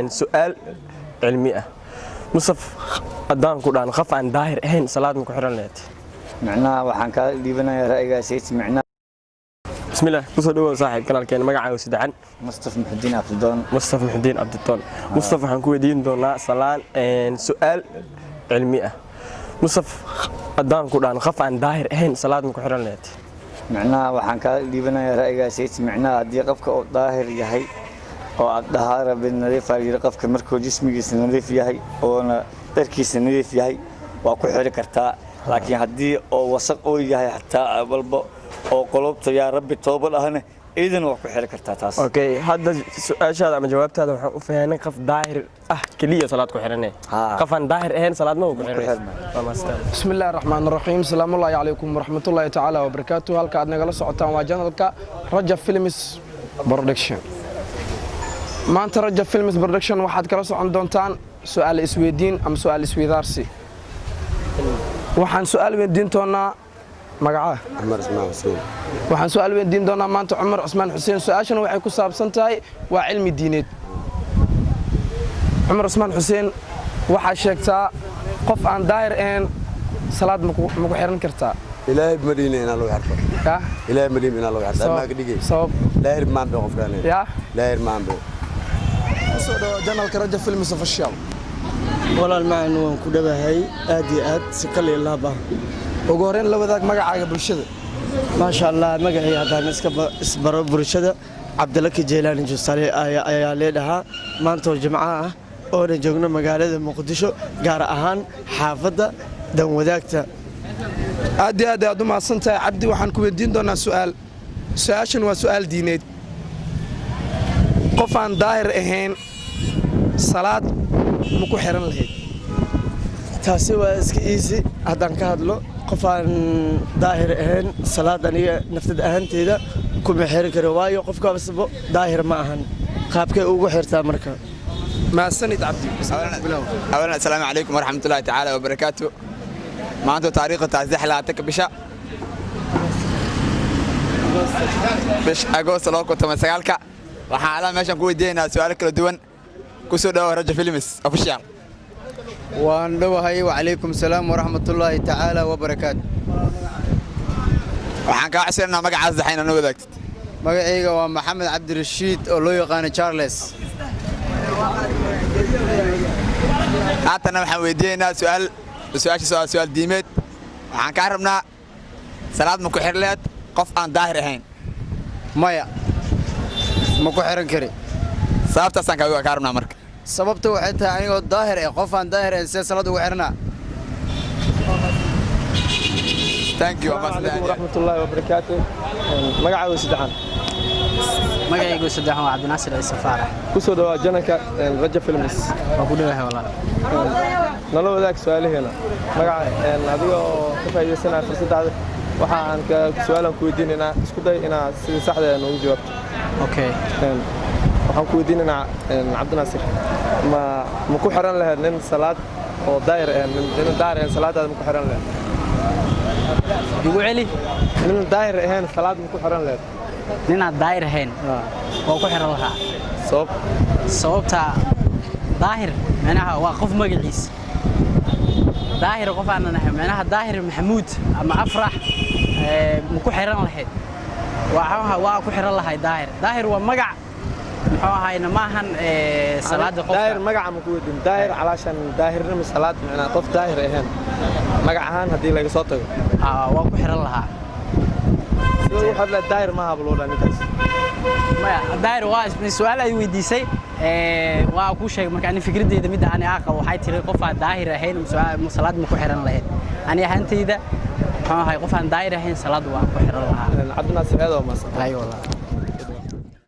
سؤال علمي مصطفى أدان كودان خف عن ظاهر أهين صلاة مكحرن لات معناها waxaan ka dhiibanayaa ra'yigaas macna بسم الله kusoo صاحب كان كان magacaagu sidaan مصطفى محدين عبد الدون مصطفى waxaan ku weydiin doonaa salaan su'aal cilmi مصطفى أدان كودان خف عن ظاهر أهين صلاة مكحرن لات معناها waxaan ka dhiibanayaa ra'yigaas macnaha hadii qofka uu daahir yahay oo aad dahaara bin nadiif ah qofka markuu jismigiisa nadiif yahay oo dharkiisa nadiif yahay waa ku xiri kartaa laakiin hadii oo wasaq oo yahay xataa walba oo qolobta yaa rabbi toobad ahna iidan waa ku xiri kartaa taas okay hadda su'aashaada ama jawaabtaada waxaan u fahanay qof daahir kaliya salaad ku xiranay qofan daahir ahayn salaad ma ku xiranay bismillaahir rahmaanir rahiim salaamu alaykum warahmatullaahi ta'ala wa barakaatuh halka aad nagala socotaan waa channelka Rajab Films Production maanta Rajab Films Production waxaad kala socon doontaan su'aal isweydiin ama su'aal isweydaarsi waxaan su'aal weydiin doonaa magaca Umar Usmaan Xuseen waxaan su'aal weydiin doonaa maanta Umar Usmaan Xuseen su'aashana waxay ku saabsan tahay waa cilmi diineed Umar Usmaan Xuseen waxa sheegtaa qof aan daahir ahayn salaad ma ku xiran kartaa ilaahay madiina ina loo xirto ilaahay madiina ina loo xirto ma ka dhigay sabab daahir maan baa qofkaan daahir maan baa soo dhaw channelka Rajab Films Official walaal macnu waan ku dhawahay aad iyo aad si kale laaba ugu horeen la wadaag magacaaga bulshada ma sha Allah magacayga hadaan iska isbaro bulshada Cabdalaki Jeelani Jussale ayaa leedahay maanta Jimcaha ah oo joogno magaalada Muqdisho gaar ahaan xaafadda dan wadaagta aad iyo aad u maasantahay Cabdi waxaan ku weydiin doonaa su'aashan waa su'aal diineed qof aan daahir ahayn salaad ma ku xiran lahayd taasi waa iska easy hadaan ka hadlo qof aan daahir ahayn salaad aniga naftada ahaanteeda kuma xiran karo waayo qofka wasbo daahir ma ahan qaabkay ugu xirtaa marka ma sanid Cabdi أولاً السلام عليكم ورحمة الله تعالى وبركاته ما أنتم تاريخ تعزيح لا تكبشة بش أقول لكم تمسكالك وحالا ماشي نقول دينا سؤالك لدون كسر ده رجع فيلمس أفشيال وأندوهاي وعليكم السلام ورحمة الله تعالى وبركاته وحنا عسرنا مقع عز حين أنا وذاك مقعيقة ومحمد عبد الرشيد ولو يقان تشارلز حتى أنا محمدينا سؤال ديمت وحنا كهربنا سلاد مكحرلات قف عن ظاهر هين مايا مكحرن كري sababta san ka kaarna marka sababtu waxay tahay anigoo daahir ah qof aan daahir ah salaad ugu xirnaa thank you warahmatullaahi wabarakaatuh magacaagu sidaan magacaygu sidaan waa Cabdinaasir Safaar ku soo dhawaad channelka Rajab Films waa ku dhawahay walaal nala wadaag su'aalaheena magaca adiga oo ka faa'iideysanaa fursadaada waxaan ka su'aalan ku weydiinaynaa isku day inaad si sax ah ugu jawaabto okay waxaan ku weydiinaynaa Cabdinaasir ma ku xiran lahayd nin salaad oo daahir nin daahir salaadaada ma ku xiran lahayd igu celi nin daahir ahayn salaad ma ku xiran lahayd nin aan daahir ahayn oo ku xiran lahaa sababta daahir macnaha waa qof magaciis daahir qof aan nahay macnaha daahir Maxamuud ama Afrax ma ku xiran lahayd waa ku xiran lahayd daahir waa magac محاها ماهن صلاة قف داير مجا مكود داير علشان داهرنا من صلاة معنا قف داهر إهان مجا هان هدي لقى صوته واقو حر لها سوي حبل داير ما هبلولا نكاس ما داير واس من سؤال أي وديسي واقو شيء مكاني فكرة إذا مدة أنا عاقل وحيد تري قف داهر إهان صلاة مكو حر لها أنا هنتي إذا هاي قف داير إهان صلاة واقو حر لها عبد الناصر هذا وما صلاة أي والله